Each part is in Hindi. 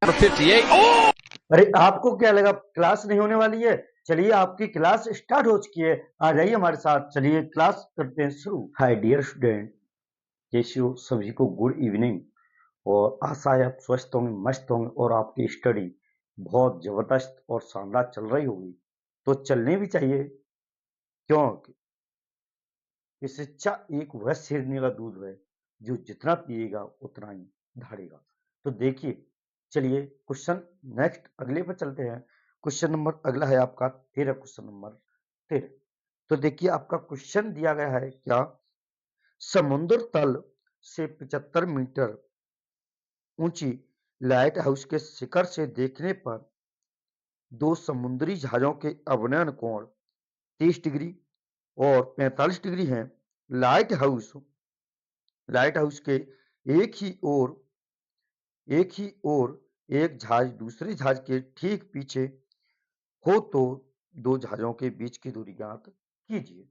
58. Oh! अरे आपको क्या लगा क्लास नहीं होने वाली है? चलिए आपकी क्लास स्टार्ट हो चुकी है। आ जाइए हमारे साथ, चलिए क्लास करते हैं शुरू। हाय डियर स्टूडेंट, कैसे हो? सभी को गुड इवनिंग। और आशा है आप स्वस्थ होंगे, मस्त होंगे और आपकी स्टडी बहुत जबरदस्त और शानदार चल रही होगी। तो चलने भी चाहिए, क्योंकि ये शिक्षा एक वह शेरनी का दूध है जो जितना पिएगा उतना ही धाड़ेगा। तो देखिए, चलिए क्वेश्चन नेक्स्ट अगले पर चलते हैं। क्वेश्चन नंबर अगला है आपका 13, क्वेश्चन नंबर 13। तो देखिए आपका क्वेश्चन दिया गया है क्या, समुद्र तल से 75 मीटर ऊंची लाइट हाउस के शिखर से देखने पर दो समुद्री जहाजों के अवनयन कोण 30 डिग्री और 45 डिग्री हैं। लाइट हाउस के एक ही ओर एक जहाज दूसरे जहाज के ठीक पीछे हो तो दो जहाजों के बीच की दूरी ज्ञात कीजिए।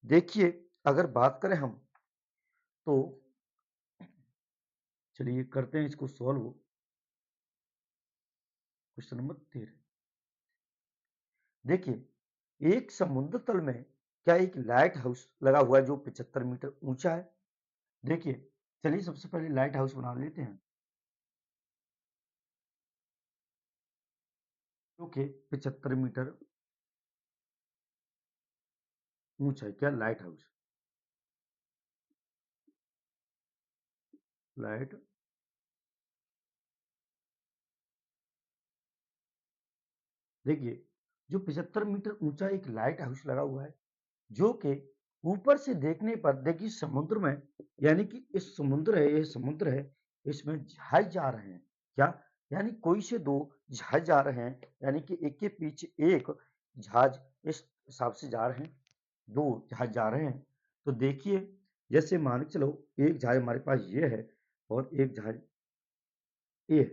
देखिए अगर बात करें हम, तो चलिए करते हैं इसको सॉल्व। Question number 13। देखिए एक समुद्र तल में क्या एक लाइट हाउस लगा हुआ है जो 75 मीटर ऊंचा है। देखिए चलिए सबसे पहले लाइट हाउस बना लेते हैं, जो कि 75 मीटर ऊंचा है। क्या लाइट हाउस, लाइट देखिए जो 75 मीटर ऊंचा एक लाइट हाउस लगा हुआ है, जो कि ऊपर से देखने पर देखिए समुद्र में, यानी कि इस समुद्र है, ये समुद्र है, इसमें जहाज जा रहे हैं। क्या, यानी कोई से दो जहाज जा रहे हैं, यानी कि एक के पीछे एक जहाज इस हिसाब से जा रहे हैं, दो जहाज जा रहे हैं। तो देखिए जैसे मान के चलो एक जहाज हमारे पास ये है और एक जहाज ये है।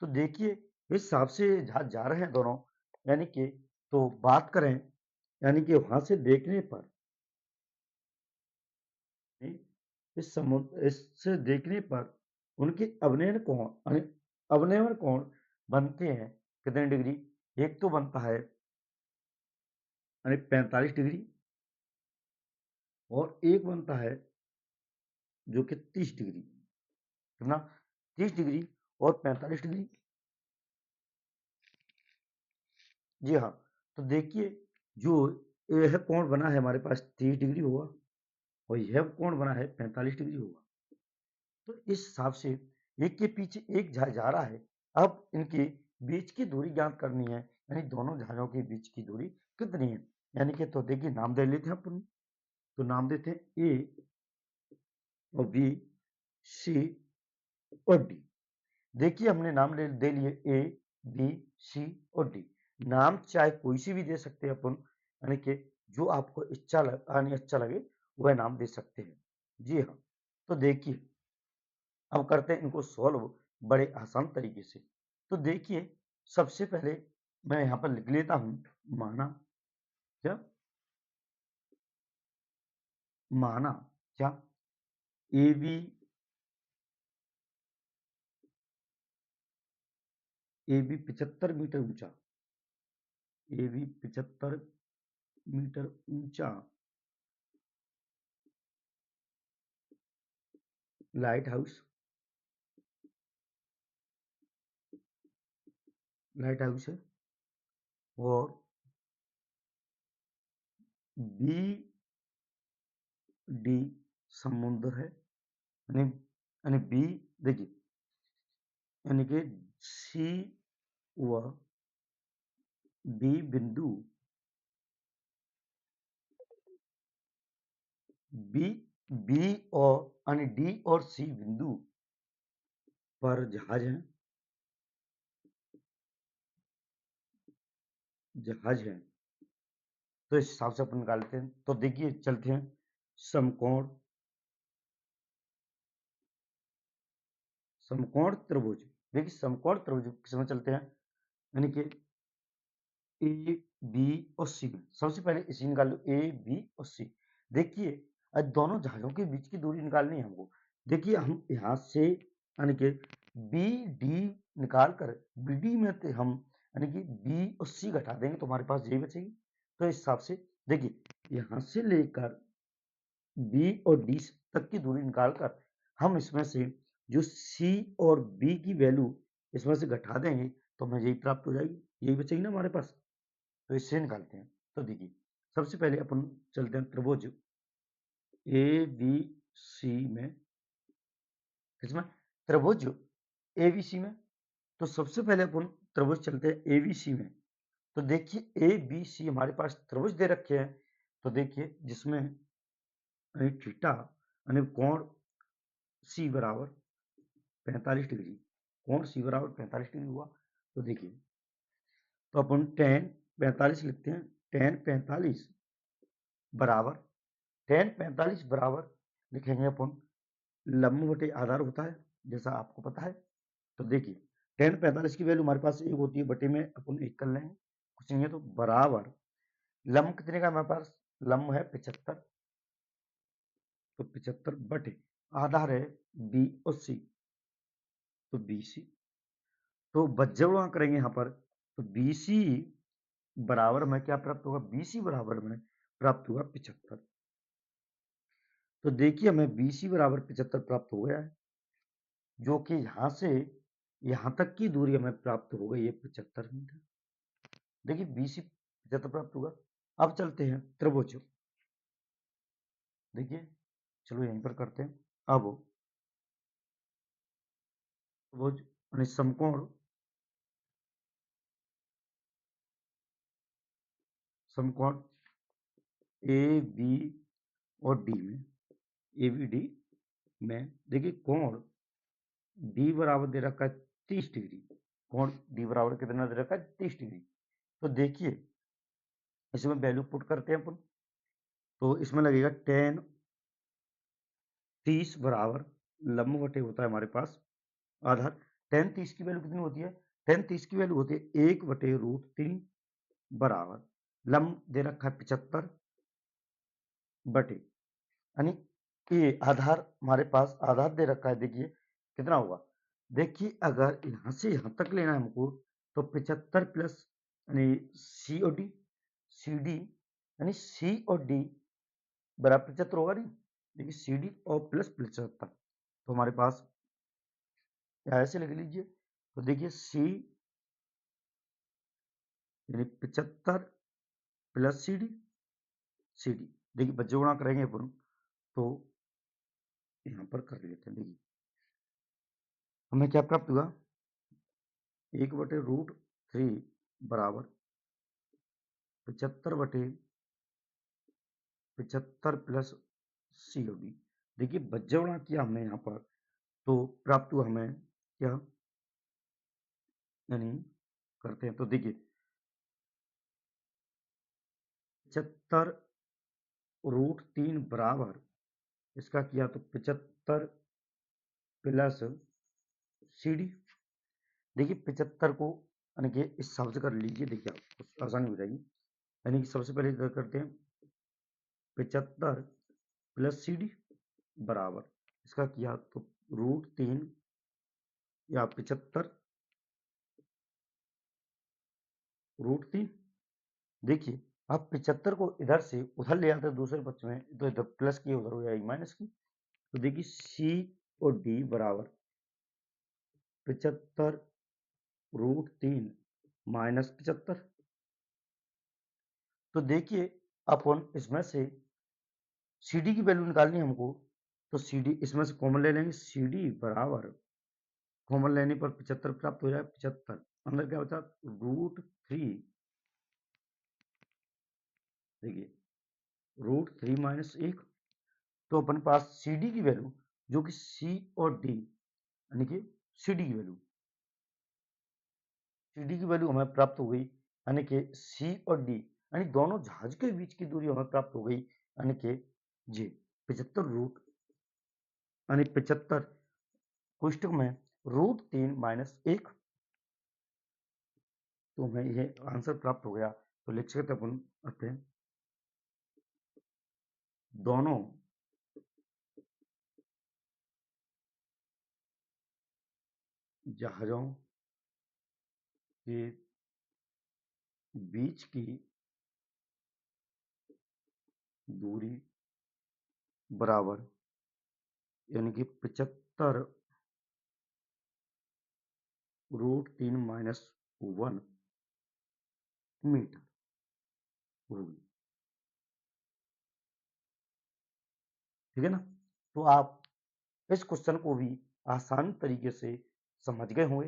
तो देखिए इस हिसाब से जहाज जा रहे हैं दोनों, यानी कि तो बात करें, यानी कि वहां से देखने पर इस समुद्र इससे देखने पर उनके अवनयन कोण बनते हैं कितने डिग्री। एक तो बनता है यानी 45 डिग्री और एक बनता है जो कि 30 डिग्री। कितना? 30 डिग्री और 45 डिग्री। जी हाँ। तो देखिए जो यह कोण बना है हमारे पास 30 डिग्री होगा और यह कोण बना है 45 डिग्री होगा। तो इस हिसाब से एक के पीछे एक जहाज जा रहा है। अब इनके बीच की दूरी ज्ञात करनी है, यानी दोनों जहाजों के बीच की दूरी कितनी है। यानी कि तो देखिए नाम दे लेते हैं अपन, तो नाम देते हैं ए और बी, सी और डी। देखिए हमने नाम दे लिए ए, बी, सी और डी। नाम चाहे कोई सी भी दे सकते हैं अपन, यानी कि जो आपको अच्छा लगे वह नाम दे सकते हैं। जी हाँ। तो देखिए अब करते हैं इनको सॉल्व बड़े आसान तरीके से। तो देखिए सबसे पहले मैं यहाँ पर लिख लेता हूँ माना। क्या? माना क्या? ए बी 75 मीटर ऊंचा, ए बी 75 मीटर ऊंचा लाइट हाउस है। और बी डी समुद्र है, यानी यानी बी देखिए, यानी कि सी व बी बिंदु, बी बी और यानी डी और सी बिंदु पर जहाज है। तो इस हिसाब से अपन निकालते हैं। तो देखिए चलते हैं समकोण समकोण त्रिभुज। देखिए समकोण त्रिभुज किसमें चलते हैं, यानी कि ए बी और सी में। सबसे पहले इसी निकाल लो, ए बी और सी। देखिए दोनों जहाजों के बीच की दूरी निकालनी है हमको। देखिए हम यहाँ से यानी कि बी डी निकाल कर बी डी में हम यानी कि बी और सी घटा देंगे तो हमारे पास यही बचेगी। तो इस हिसाब से देखिए यहां से लेकर बी और डी तक की दूरी निकालकर हम इसमें से जो सी और बी की वैल्यू इसमें से घटा देंगे तो हमें यही प्राप्त हो जाएगी, यही बचेगी ना हमारे पास। तो इससे निकालते हैं। तो देखिए सबसे पहले अपन चलते हैं त्रिभुज ए बी सी में, किसमें, त्रिभुज ए बी सी में। तो सबसे पहले अपन त्रिभुज चलते हैं ए बी सी में। तो देखिए ए बी सी हमारे पास त्रिभुज दे रखे हैं। तो देखिए जिसमें थीटा यानी कोण सी बराबर 45 डिग्री, कोण सी बराबर 45 डिग्री हुआ। तो देखिए तो अपन tan 45 लिखते हैं, tan 45 बराबर, tan 45 बराबर लिखेंगे अपन लंब बटे आधार होता है जैसा आपको पता है। तो देखिए tan 45 की वैल्यू हमारे पास एक होती है, बटे में अपन एक कर लेंगे, कुछ नहीं है तो बराबर लंब कितने का हमारे पास, लंब है 75, तो 75 बटे आधार है बी और सी, तो बी सी। तो बज्जवड़ा करेंगे यहाँ पर, तो बी सी बराबर में क्या प्राप्त होगा, बी सी बराबर में प्राप्त होगा 75। तो देखिए हमें बी सी बराबर 75 प्राप्त हो गया है, जो कि यहां से यहां तक की दूरी हमें प्राप्त हो गई है 75 मीटर। देखिए बी सी 75 प्राप्त होगा। अब चलते हैं त्रिभुज, देखिए चलो यहीं पर करते हैं। अब त्रिभुज यानी समकोण, समकोण ए बी और डी में, ए बी डी में देखिए कोण डी बराबर दे रखा है 30 डिग्री, कोण डी बराबर कितना दे रखा है 30 डिग्री। तो देखिए इसमें वैल्यू पुट करते हैं अपन, तो इसमें लगेगा tan 30 बराबर लंब बटे होता है हमारे पास आधार। tan 30 की वैल्यू कितनी होती है, tan 30 की वैल्यू होती है 1 बटे √3 बराबर लंब दे रखा है 75 बटे, यानी ये आधार हमारे पास आधार दे रखा है। देखिए कितना होगा, देखिए अगर यहां से यहां तक लेना है हमको तो 75 प्लस यानी सी और डी, सी डी यानी सी और डी बराबर 75 होगा नहीं। देखिए सी डी और प्लस 75, तो हमारे पास ऐसे लिख लीजिए। तो देखिए सी यानी 75 plus C D, C D देखिए बच्चे गुणा करेंगे अपन तो यहाँ पर कर लेते हैं। देखिए हमें क्या प्राप्त हुआ, 1/√3 बराबर 75 बटे 75 प्लस सी ओ डी। देखिए बज्जवड़ा किया हमने यहाँ पर, तो प्राप्त हुआ हमें क्या, यानी करते हैं तो देखिए 75√3 बराबर इसका किया तो 75 प्लस सी डी। देखिए 75 को यानी कि इस हिसाब से कर लीजिए, देखिए आपको आसानी हो जाएगी। यानी कि सबसे पहले क्या करते हैं, 75 प्लस सी डी बराबर इसका किया तो √3 या 75√3। देखिए आप 75 को इधर से उधर ले आते दूसरे पक्ष में, तो इधर प्लस की उधर हो जाएगी माइनस की। तो देखिए सी और डी बराबर 75√3 माइनस 75। तो देखिए अपन इसमें से सी डी की वैल्यू निकालनी है हमको, तो सी डी इसमें से कॉमन ले लेंगे, सी डी बराबर कॉमन लेने पर 75 प्राप्त हो जाए, 75 अंदर क्या बचा √3, देखिए √3 माइनस 1। तो अपन पास सी डी की वैल्यू जो कि सी और डी यानी कि सी डी की वैल्यू, सी डी की वैल्यू हमें प्राप्त हो गई, यानी कि सी और डी यानी दोनों जहाज के बीच की दूरी हमें प्राप्त हो गई, यानी कि जी 75 रूट यानी 75 कोष्टक में √3 माइनस 1। तो हमें यह आंसर प्राप्त हो गया। तो लिख सकते अपन आते हैं दोनों जहाजों के बीच की दूरी बराबर यानी कि 75√3-1 मीटर होगी। ठीक है ना। तो आप इस क्वेश्चन को भी आसान तरीके से समझ गए होंगे।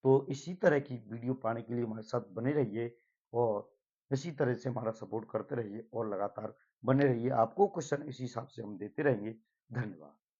तो इसी तरह की वीडियो पाने के लिए हमारे साथ बने रहिए और इसी तरह से हमारा सपोर्ट करते रहिए और लगातार बने रहिए। आपको क्वेश्चन इसी हिसाब से हम देते रहेंगे। धन्यवाद।